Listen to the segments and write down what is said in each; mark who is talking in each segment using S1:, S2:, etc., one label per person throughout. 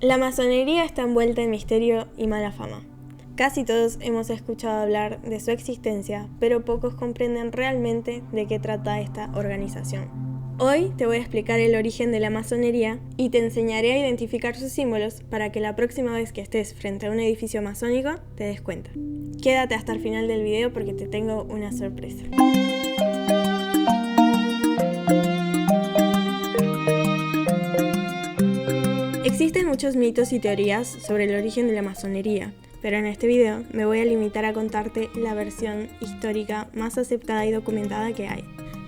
S1: La masonería está envuelta en misterio y mala fama. Casi todos hemos escuchado hablar de su existencia, pero pocos comprenden realmente de qué trata esta organización. Hoy te voy a explicar el origen de la masonería y te enseñaré a identificar sus símbolos para que la próxima vez que estés frente a un edificio masónico te des cuenta. Quédate hasta el final del video porque te tengo una sorpresa. Existen muchos mitos y teorías sobre el origen de la masonería, pero en este video me voy a limitar a contarte la versión histórica más aceptada y documentada que hay.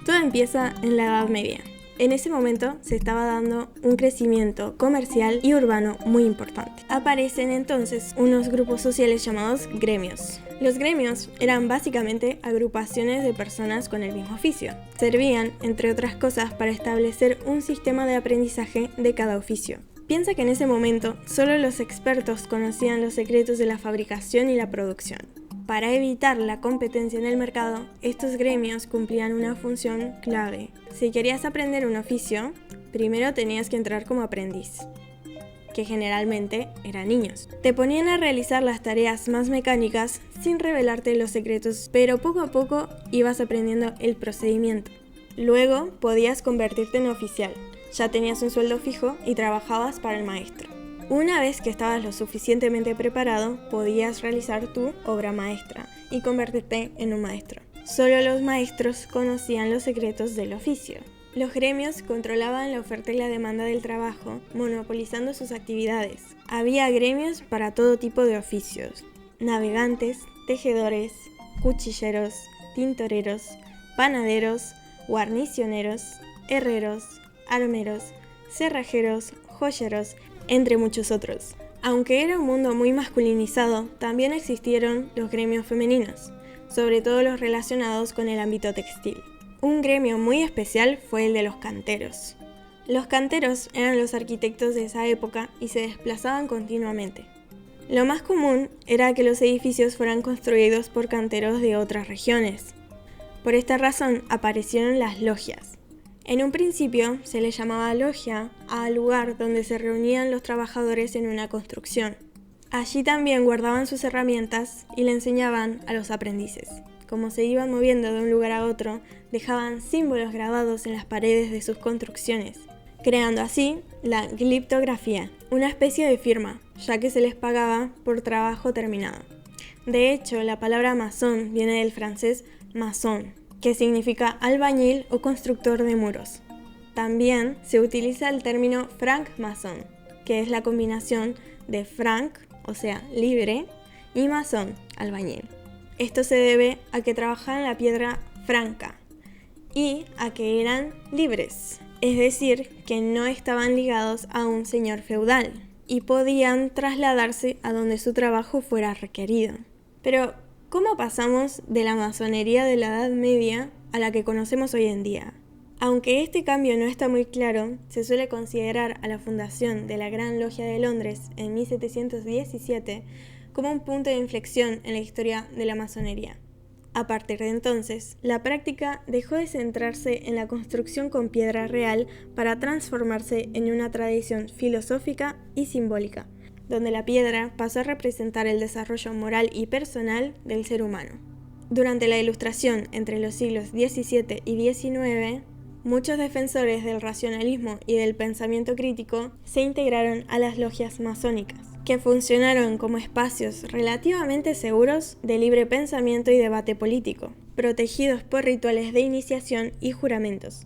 S1: Todo empieza en la Edad Media. En ese momento se estaba dando un crecimiento comercial y urbano muy importante. Aparecen entonces unos grupos sociales llamados gremios. Los gremios eran básicamente agrupaciones de personas con el mismo oficio. Servían, entre otras cosas, para establecer un sistema de aprendizaje de cada oficio. Piensa que en ese momento solo los expertos conocían los secretos de la fabricación y la producción. Para evitar la competencia en el mercado, estos gremios cumplían una función clave. Si querías aprender un oficio, primero tenías que entrar como aprendiz, que generalmente eran niños. Te ponían a realizar las tareas más mecánicas sin revelarte los secretos, pero poco a poco ibas aprendiendo el procedimiento. Luego podías convertirte en oficial. Ya tenías un sueldo fijo y trabajabas para el maestro. Una vez que estabas lo suficientemente preparado, podías realizar tu obra maestra y convertirte en un maestro. Solo los maestros conocían los secretos del oficio. Los gremios controlaban la oferta y la demanda del trabajo, monopolizando sus actividades. Había gremios para todo tipo de oficios: navegantes, tejedores, cuchilleros, tintoreros, panaderos, guarnicioneros, herreros, armeros, cerrajeros, joyeros, entre muchos otros. Aunque era un mundo muy masculinizado, también existieron los gremios femeninos, sobre todo los relacionados con el ámbito textil. Un gremio muy especial fue el de los canteros. Los canteros eran los arquitectos de esa época y se desplazaban continuamente. Lo más común era que los edificios fueran construidos por canteros de otras regiones. Por esta razón aparecieron las logias. En un principio se le llamaba logia al lugar donde se reunían los trabajadores en una construcción. Allí también guardaban sus herramientas y le enseñaban a los aprendices. Como se iban moviendo de un lugar a otro, dejaban símbolos grabados en las paredes de sus construcciones, creando así la gliptografía, una especie de firma, ya que se les pagaba por trabajo terminado. De hecho, la palabra masón viene del francés maçon, que significa albañil o constructor de muros. También se utiliza el término franc-maçon, que es la combinación de franc, o sea, libre, y maçon, albañil. Esto se debe a que trabajaban la piedra franca y a que eran libres, es decir, que no estaban ligados a un señor feudal y podían trasladarse a donde su trabajo fuera requerido. Pero, ¿cómo pasamos de la masonería de la Edad Media a la que conocemos hoy en día? Aunque este cambio no está muy claro, se suele considerar a la fundación de la Gran Logia de Londres en 1717 como un punto de inflexión en la historia de la masonería. A partir de entonces, la práctica dejó de centrarse en la construcción con piedra real para transformarse en una tradición filosófica y simbólica, donde la piedra pasó a representar el desarrollo moral y personal del ser humano. Durante la Ilustración entre los siglos XVII y XIX, muchos defensores del racionalismo y del pensamiento crítico se integraron a las logias masónicas, que funcionaron como espacios relativamente seguros de libre pensamiento y debate político, protegidos por rituales de iniciación y juramentos,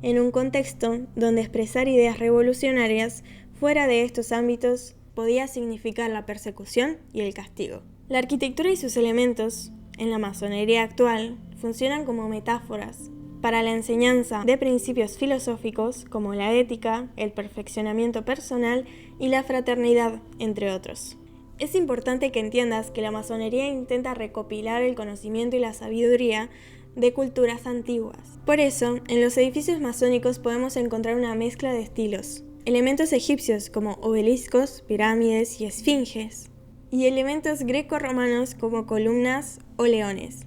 S1: en un contexto donde expresar ideas revolucionarias fuera de estos ámbitos podía significar la persecución y el castigo. La arquitectura y sus elementos, en la masonería actual, funcionan como metáforas para la enseñanza de principios filosóficos como la ética, el perfeccionamiento personal y la fraternidad, entre otros. Es importante que entiendas que la masonería intenta recopilar el conocimiento y la sabiduría de culturas antiguas. Por eso, en los edificios masónicos podemos encontrar una mezcla de estilos. Elementos egipcios como obeliscos, pirámides y esfinges, y elementos greco-romanos como columnas o leones.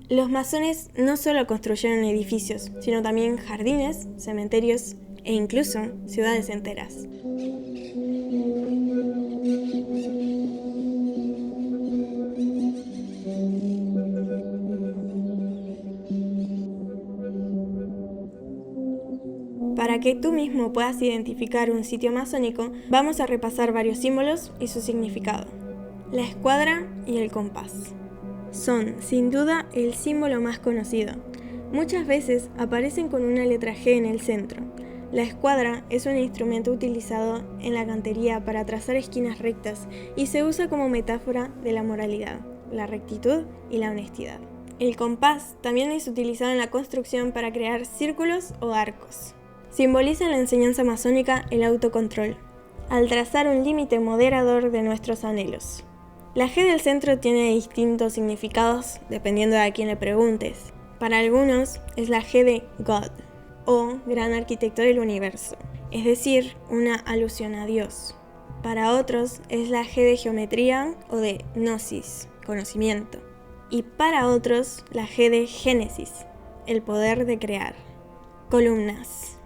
S1: Los masones no solo construyeron edificios, sino también jardines, cementerios e incluso ciudades enteras. que tú mismo puedas identificar un sitio masónico, vamos a repasar varios símbolos y su significado. La escuadra y el compás son, sin duda, el símbolo más conocido. Muchas veces aparecen con una letra G en el centro. La escuadra es un instrumento utilizado en la cantería para trazar esquinas rectas y se usa como metáfora de la moralidad, la rectitud y la honestidad. El compás también es utilizado en la construcción para crear círculos o arcos. Simboliza en la enseñanza masónica el autocontrol, al trazar un límite moderador de nuestros anhelos. La G del centro tiene distintos significados dependiendo de a quién le preguntes. Para algunos es la G de God, o gran arquitecto del universo, es decir, una alusión a Dios. Para otros es la G de geometría o de gnosis, conocimiento. Y para otros la G de Génesis, el poder de crear. Columnas.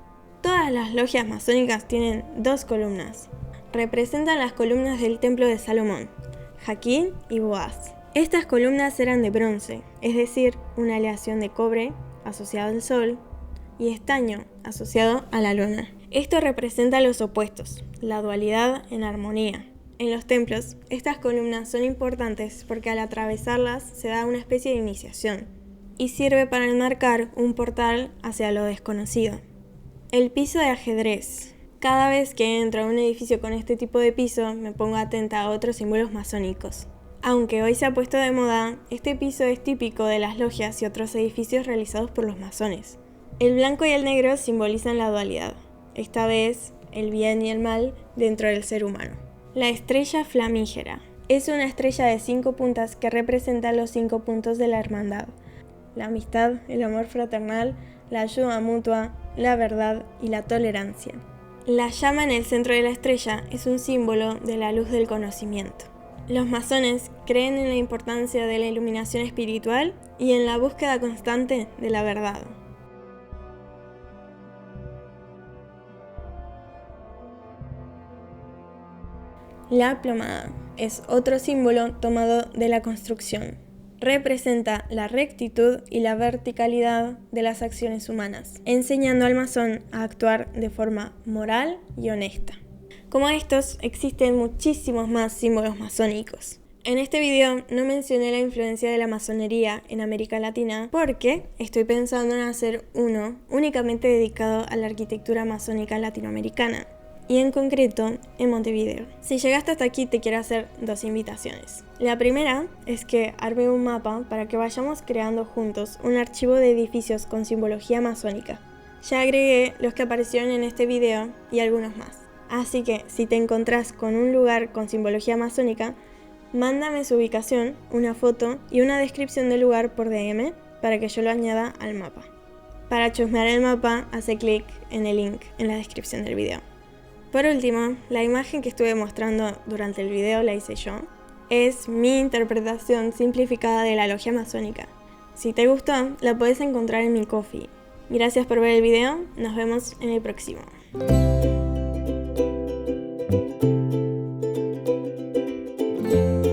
S1: Todas las logias masónicas tienen 2 columnas. Representan las columnas del templo de Salomón, Jaquín y Boaz. Estas columnas eran de bronce, es decir, una aleación de cobre asociado al sol y estaño asociado a la luna. Esto representa los opuestos, la dualidad en armonía. En los templos, estas columnas son importantes porque al atravesarlas se da una especie de iniciación y sirve para enmarcar un portal hacia lo desconocido. El piso de ajedrez. Cada vez que entro a un edificio con este tipo de piso, me pongo atenta a otros símbolos masónicos. Aunque hoy se ha puesto de moda, este piso es típico de las logias y otros edificios realizados por los masones. El blanco y el negro simbolizan la dualidad, esta vez el bien y el mal dentro del ser humano. La estrella flamígera es una estrella de 5 puntas que representa los 5 puntos de la hermandad: la amistad, el amor fraternal, la ayuda mutua, la verdad y la tolerancia. La llama en el centro de la estrella es un símbolo de la luz del conocimiento. Los masones creen en la importancia de la iluminación espiritual y en la búsqueda constante de la verdad. La plomada es otro símbolo tomado de la construcción. Representa la rectitud y la verticalidad de las acciones humanas, enseñando al masón a actuar de forma moral y honesta. Como estos, existen muchísimos más símbolos masónicos. En este video no mencioné la influencia de la masonería en América Latina porque estoy pensando en hacer uno únicamente dedicado a la arquitectura masónica latinoamericana, y en concreto en Montevideo. Si llegaste hasta aquí, te quiero hacer 2 invitaciones. La primera es que arme un mapa para que vayamos creando juntos un archivo de edificios con simbología masónica. Ya agregué los que aparecieron en este video y algunos más. Así que si te encontrás con un lugar con simbología masónica, mándame su ubicación, una foto y una descripción del lugar por DM para que yo lo añada al mapa. Para chusmear el mapa, hace clic en el link en la descripción del video. Por último, la imagen que estuve mostrando durante el video la hice yo. Es mi interpretación simplificada de la logia masónica. Si te gustó, la puedes encontrar en mi Ko-fi. Gracias por ver el video, nos vemos en el próximo.